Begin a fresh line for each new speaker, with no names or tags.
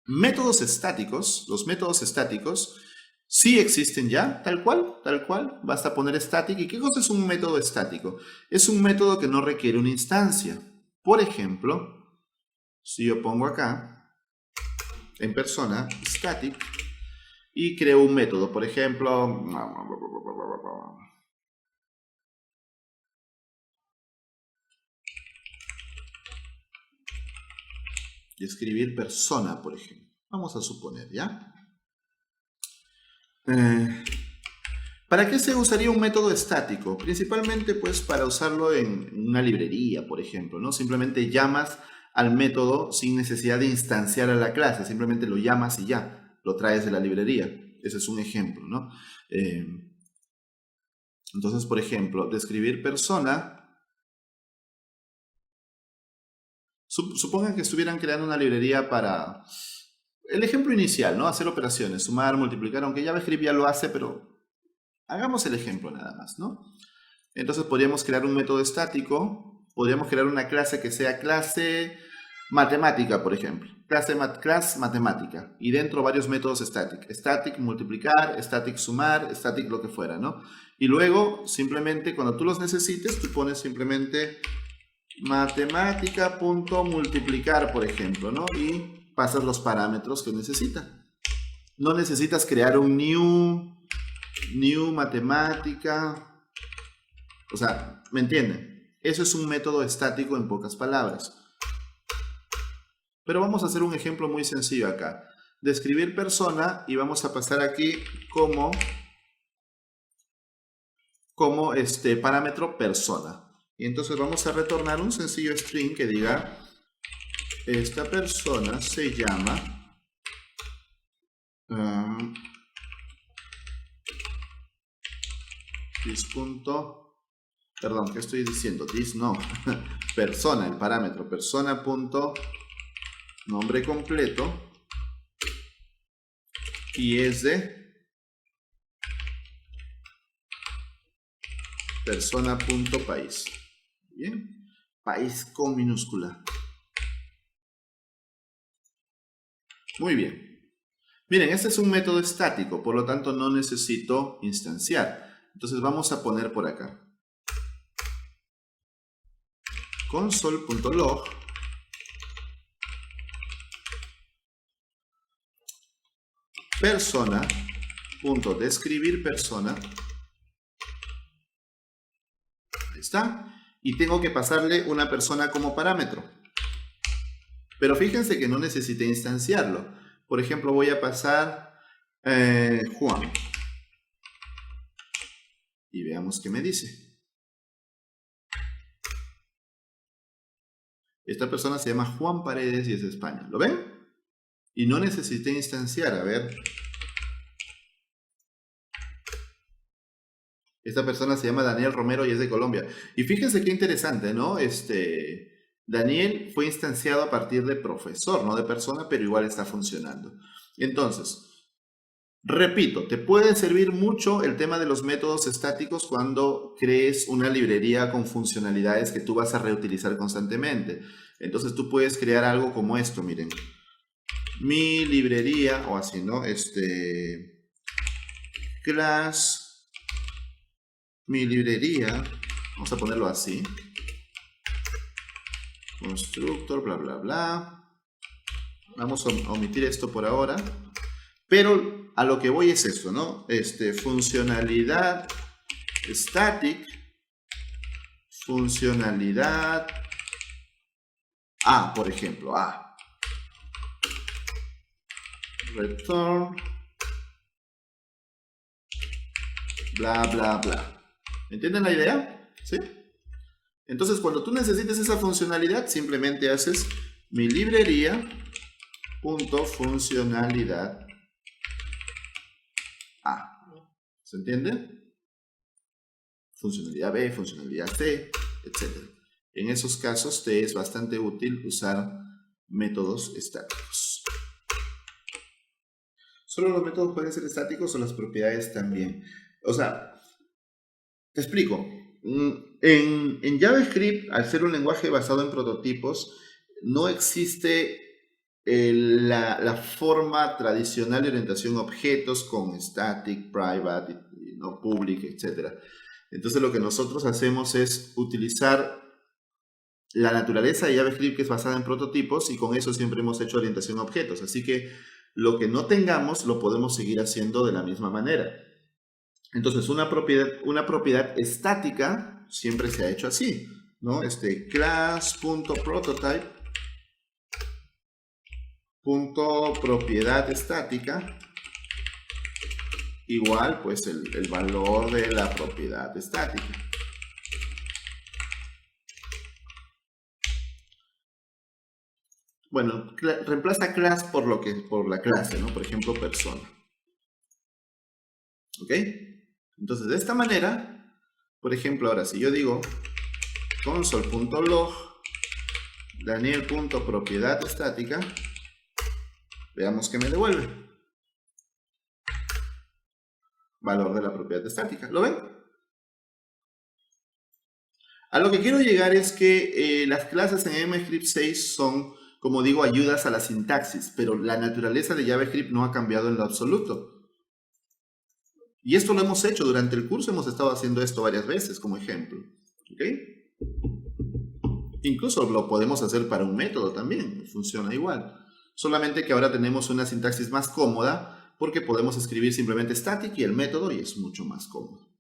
Métodos estáticos, los métodos estáticos sí existen ya, tal cual, basta poner static. ¿Y qué cosa es un método estático? Es un método que no requiere una instancia. Por ejemplo, si yo pongo acá, en persona, static, y creo un método, por ejemplo, y escribir persona, por ejemplo. Vamos a suponer, ¿ya? Eh, ¿Para qué se usaría un método estático? Principalmente pues para usarlo en una librería, por ejemplo, ¿no? Simplemente llamas al método sin necesidad de instanciar a la clase, simplemente lo llamas y ya, lo traes de la librería. Ese es un ejemplo, ¿no? Eh, entonces, por ejemplo, describir persona, supongan que estuvieran creando una librería para el ejemplo inicial, ¿no? Hacer operaciones, sumar, multiplicar, aunque JavaScript ya lo hace, pero hagamos el ejemplo nada más, ¿no? Entonces podríamos crear un método estático, podríamos crear una clase que sea clase matemática, por ejemplo. Class matemática. Y dentro varios métodos static. Static multiplicar, static sumar, static lo que fuera, ¿no? Y luego, simplemente, cuando tú los necesites, tú pones simplemente matemática.multiplicar, por ejemplo, ¿no? Y pasas los parámetros que necesita. No necesitas crear un new matemática. O sea, ¿me entienden? Eso es un método estático en pocas palabras. Pero vamos a hacer un ejemplo muy sencillo acá. Describir persona y vamos a pasar aquí como parámetro persona. Y entonces vamos a retornar un sencillo string que diga esta persona se llama this punto, perdón, ¿qué estoy diciendo? This no, persona, el parámetro persona punto nombre completo y es de persona.país. Bien, país con minúscula. Muy bien. Miren, este es un método estático, por lo tanto no necesito instanciar. Entonces vamos a poner por acá console.log persona.describir persona. Ahí está. Y tengo que pasarle una persona como parámetro. Pero fíjense que no necesité instanciarlo. Por ejemplo, voy a pasar Juan. Y veamos qué me dice. Esta persona se llama Juan Paredes y es de España. ¿Lo ven? Y no necesité instanciar. A ver. Esta persona se llama Daniel Romero y es de Colombia. Y fíjense qué interesante, ¿no? Daniel fue instanciado a partir de profesor, no de persona, pero igual está funcionando. Entonces, repito, te puede servir mucho el tema de los métodos estáticos cuando crees una librería con funcionalidades que tú vas a reutilizar constantemente. Entonces tú puedes crear algo como esto, miren. Mi librería, o así, ¿no? Class, mi librería, vamos a ponerlo así. Constructor, bla, bla, bla. Vamos a omitir esto por ahora. Pero a lo que voy es esto, ¿no? Funcionalidad static, funcionalidad A, por ejemplo, A. Return, bla, bla, bla. ¿Entienden la idea? ¿Sí? Entonces, cuando tú necesites esa funcionalidad, simplemente haces mi librería punto funcionalidad A. ¿Se entiende? Funcionalidad B, funcionalidad C, etc. En esos casos te es bastante útil usar métodos estáticos. ¿Solo los métodos pueden ser estáticos o las propiedades también? O sea, te explico. En JavaScript, al ser un lenguaje basado en prototipos, no existe la forma tradicional de orientación a objetos con static, private, ¿no? Public, etc. Entonces lo que nosotros hacemos es utilizar la naturaleza de JavaScript, que es basada en prototipos, y con eso siempre hemos hecho orientación a objetos. Así que lo que no tengamos lo podemos seguir haciendo de la misma manera. Entonces una propiedad estática siempre se ha hecho así, ¿no? Class.prototype.propiedad estática igual pues el valor de la propiedad estática. Bueno, reemplaza class por la clase, ¿no? Por ejemplo, persona. ¿Ok? Entonces, de esta manera, por ejemplo, ahora si yo digo console.log Daniel.propiedad estática, veamos que me devuelve. Valor de la propiedad estática. ¿Lo ven? A lo que quiero llegar es que las clases en ECMAScript 6 son, como digo, ayudas a la sintaxis, pero la naturaleza de JavaScript no ha cambiado en lo absoluto. Y esto lo hemos hecho durante el curso, hemos estado haciendo esto varias veces como ejemplo. ¿Ok? Incluso lo podemos hacer para un método también, funciona igual. Solamente que ahora tenemos una sintaxis más cómoda porque podemos escribir simplemente static y el método y es mucho más cómodo.